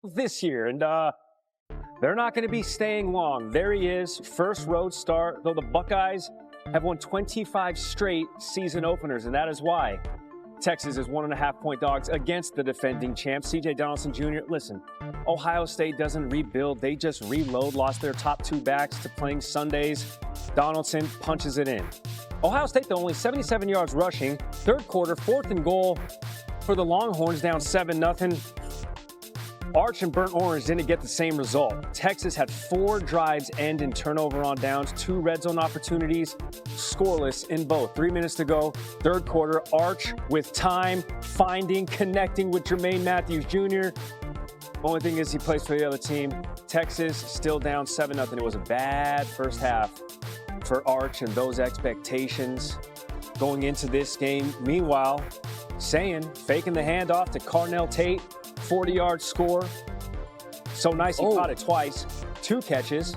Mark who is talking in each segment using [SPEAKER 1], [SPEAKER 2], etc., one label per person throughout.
[SPEAKER 1] this year, and they're not going to be staying long. There he is, first road start, though the Buckeyes have won 25 straight season openers, and that is why Texas is 1.5-point dogs against the defending champs. C.J. Donaldson Jr., listen, Ohio State doesn't rebuild. They just reload, lost their top two backs to playing Sundays. Donaldson punches it in. Ohio State, though, only 77 yards rushing. Third quarter, 4th and goal for the Longhorns, down 7-0. Arch and Burnt Orange didn't get the same result. Texas had 4 drives end in turnover on downs, 2 red zone opportunities, scoreless in both. 3 minutes to go, third quarter. Arch with time, finding, connecting with Jermaine Matthews Jr. Only thing is he plays for the other team. Texas still down 7-0. It was a bad first half for Arch and those expectations going into this game. Meanwhile, faking the handoff to Carnell Tate. 40-yard score. So nice he caught it twice. 2 catches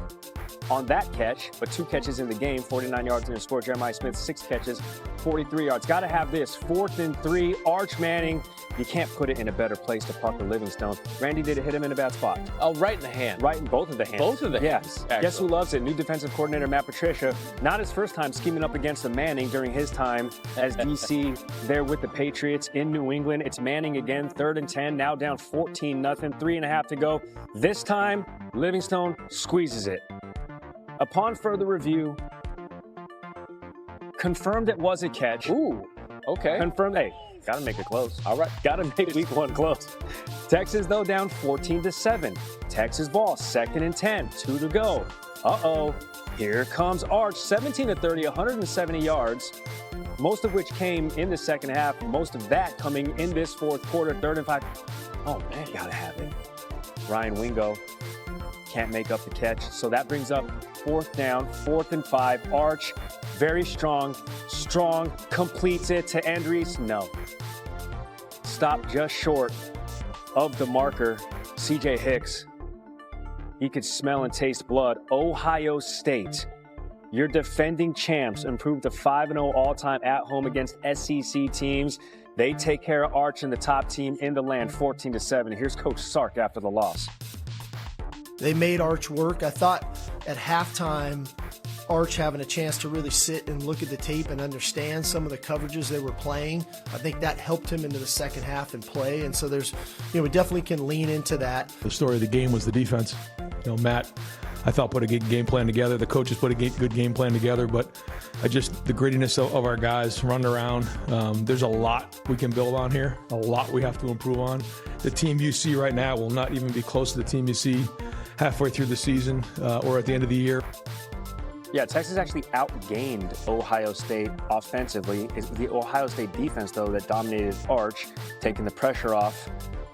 [SPEAKER 1] on that catch, but 2 catches in the game. 49 yards in the score. Jeremiah Smith, 6 catches, 43 yards. Got to have this. 4th and 3. Arch Manning. You can't put it in a better place to Parker Livingstone. Randy, did it hit him in a bad spot?
[SPEAKER 2] Oh, right in the hand.
[SPEAKER 1] Right in both of the hands.
[SPEAKER 2] Both of the hands.
[SPEAKER 1] Yeah. Guess who loves it? New defensive coordinator Matt Patricia. Not his first time scheming up against the Manning during his time as DC there with the Patriots in New England. It's Manning again, 3rd and 10, now down 14-0, 3.5 to go. This time, Livingstone squeezes it. Upon further review, confirmed it was a catch.
[SPEAKER 2] Ooh, okay.
[SPEAKER 1] Confirmed, hey, got to make it close.
[SPEAKER 2] All right.
[SPEAKER 1] Got to make week 1 close. Texas, though, down 14-7. Texas ball, 2nd and 10, 2 to go. Uh-oh, here comes Arch, 17-30, 170 yards, most of which came in the second half, most of that coming in this fourth quarter, 3rd and 5. Oh, man, got to have it. Ryan Wingo can't make up the catch, so that brings up 4th down, 4th and 5. Arch, very strong, completes it to Andrees. No. Stopped just short of the marker, C.J. Hicks. He could smell and taste blood. Ohio State, your defending champs, improved to 5-0 all-time at home against SEC teams. They take care of Arch and the top team in the land, 14-7. Here's Coach Sark after the loss.
[SPEAKER 3] They made Arch work. I thought at halftime, Arch having a chance to really sit and look at the tape and understand some of the coverages they were playing, I think that helped him into the second half and play. And so we definitely can lean into that.
[SPEAKER 4] The story of the game was the defense. Matt, I thought, put a good game plan together. The coaches put a good game plan together, but the grittiness of our guys running around. There's a lot we can build on here, a lot we have to improve on. The team you see right now will not even be close to the team you see halfway through the season or at the end of the year.
[SPEAKER 1] Yeah, Texas actually outgained Ohio State offensively. It's the Ohio State defense, though, that dominated Arch, taking the pressure off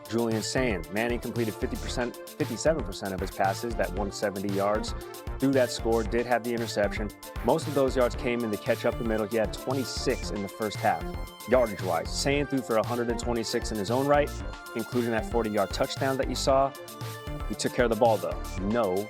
[SPEAKER 1] Julian Sand. Manning completed 57% of his passes, that 170 yards. Through that score, did have the interception. Most of those yards came in the catch up the middle. He had 26 in the first half, yardage-wise. Sand threw for 126 in his own right, including that 40-yard touchdown that you saw. He took care of the ball, though. No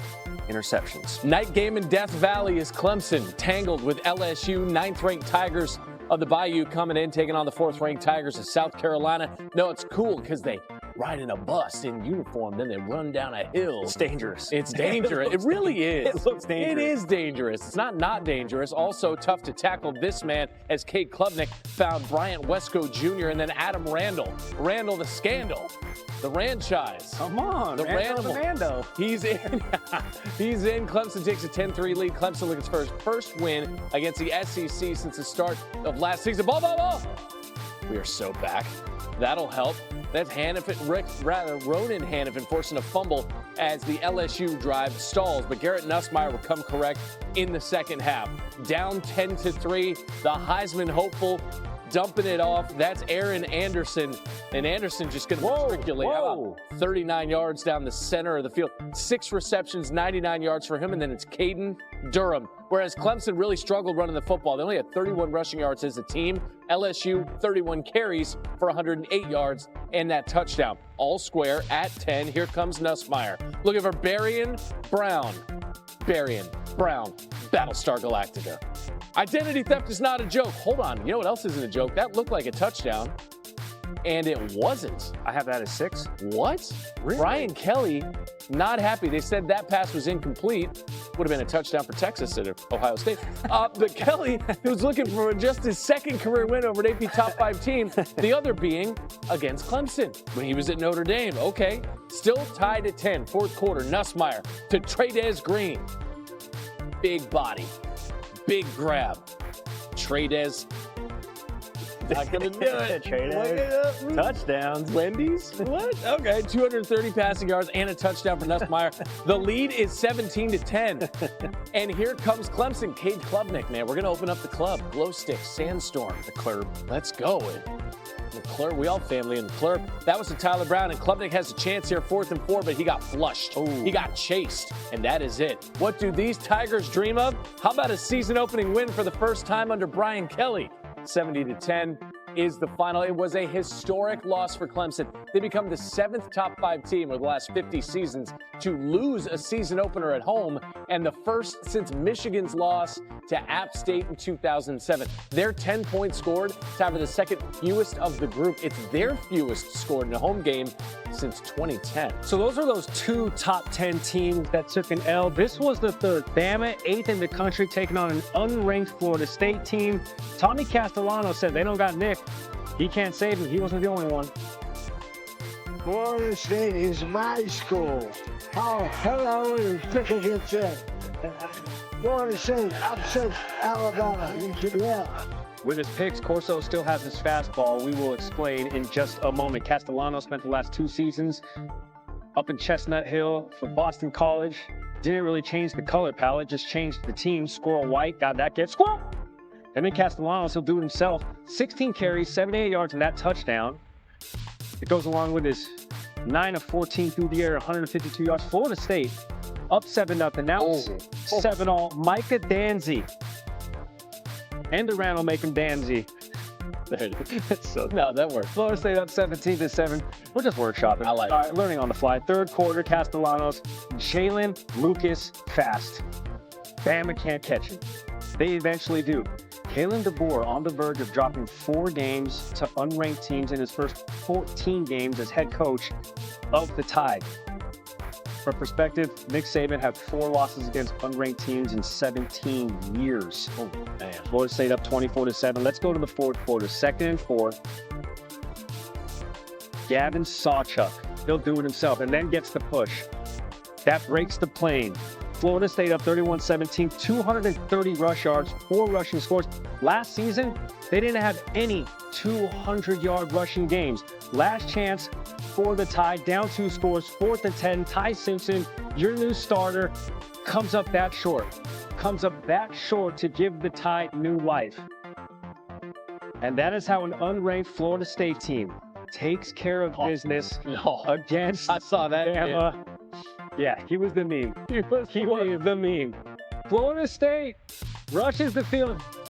[SPEAKER 1] interceptions.
[SPEAKER 2] Night game in Death Valley is Clemson tangled with LSU. 9th-ranked Tigers of the Bayou coming in, taking on the 4th-ranked Tigers of South Carolina. No, it's cool because they ride in a bus in uniform, then they run down a hill.
[SPEAKER 1] It's dangerous.
[SPEAKER 2] It's dangerous. It really is.
[SPEAKER 1] It looks dangerous.
[SPEAKER 2] It is dangerous. It's not dangerous. Also tough to tackle this man as Kate Klubnik found Bryant Wesco Jr. and then Adam Randall. Randall the scandal. The franchise.
[SPEAKER 1] Come on,
[SPEAKER 2] the
[SPEAKER 1] Rando.
[SPEAKER 2] He's in. He's in. Clemson takes a 10-3 lead. Clemson looking for his first win against the SEC since the start of last season. Ball. We are so back. That'll help. That's Ronan Hannafin forcing a fumble as the LSU drive stalls. But Garrett Nussmeier will come correct in the second half. Down 10-3. The Heisman hopeful dumping it off. That's Aaron Anderson. And Anderson just going to matriculate. How about 39 yards down the center of the field. 6 receptions, 99 yards for him. And then it's Caden Durham. Whereas Clemson really struggled running the football. They only had 31 rushing yards as a team. LSU, 31 carries for 108 yards and that touchdown. All square at 10. Here comes Nussmeier. Looking for Berrien Brown. Battlestar Galactica. Identity theft is not a joke. Hold on. You know what else isn't a joke? That looked like a touchdown. and it wasn't.
[SPEAKER 1] I have that as 6.
[SPEAKER 2] What?
[SPEAKER 1] Really?
[SPEAKER 2] Brian Kelly, not happy. They said that pass was incomplete. Would have been a touchdown for Texas at Ohio State. But Kelly was looking for just his second career win over an AP top 5 team, the other being against Clemson when he was at Notre Dame. Okay, still tied at 10, fourth quarter. Nussmeier to Trey'Dez Green. Big body, big grab. Trey'Dez not gonna do it.
[SPEAKER 1] Trey'Dez. Touchdowns.
[SPEAKER 2] Wendy's? What? Okay, 230 passing yards and a touchdown for Nussmeier. The lead is 17-10. And here comes Clemson. Cade Klubnik, man. We're gonna open up the club. Glow stick, sandstorm, the club. Let's go. McClure, we all family in McClure. That was to Tyler Brown, and Klubnik has a chance here, 4th and 4, but he got flushed. Ooh. He got chased, and that is it. What do these Tigers dream of? How about a season-opening win for the first time under Brian Kelly? 70-10 is the final. It was a historic loss for Clemson. They become the 7th top 5 team over the last 50 seasons to lose a season opener at home, and the first since Michigan's loss to App State in 2007. Their 10 points scored tied for the second fewest of the group. It's their fewest scored in a home game since 2010.
[SPEAKER 1] So those are those 2 top 10 teams that took an L. This was the 3rd. Bama, 8th in the country, taking on an unranked Florida State team. Tommy Castellano said they don't got Nick. He can't save him. He wasn't the only one.
[SPEAKER 5] Florida State is my school. Oh, hello, and pick against them. Florida State upsets Alabama. Yeah.
[SPEAKER 1] With his picks, Corso still has his fastball. We will explain in just a moment. Castellano spent the last 2 seasons up in Chestnut Hill for Boston College. Didn't really change the color palette, just changed the team. Squirrel white, got that kid. Squirrel! And then Castellanos, he'll do it himself. 16 carries, 78 yards, and that touchdown. It goes along with his 9 of 14 through the air, 152 yards. Florida State up 7-0. Now it's 7-all. Micah Danzy. And Durant will make him Danzy.
[SPEAKER 2] There it is. So, no, that works.
[SPEAKER 1] Florida State up 17-7. We're just workshopping.
[SPEAKER 2] I like it.
[SPEAKER 1] All right, learning on the fly. 3rd quarter, Castellanos, Jalen Lucas fast. Bama can't catch him. They eventually do. Kalen DeBoer on the verge of dropping 4 games to unranked teams in his first 14 games as head coach of the Tide. For perspective, Nick Saban had 4 losses against unranked teams in 17 years. Oh, man. Florida State up 24-7. Let's go to the 4th quarter. 2nd and 4. Gavin Sawchuk. He'll do it himself and then gets the push. That breaks the plane. Florida State up 31-17, 230 rush yards, 4 rushing scores. Last season, they didn't have any 200-yard rushing games. Last chance for the Tide, down 2 scores, 4th and 10. Ty Simpson, your new starter, comes up that short. Comes up that short to give the Tide new life. And that is how an unranked Florida State team takes care of business against
[SPEAKER 2] I saw that.
[SPEAKER 1] Bama. Yeah, he was the meme. He was the meme. Florida State rushes the field.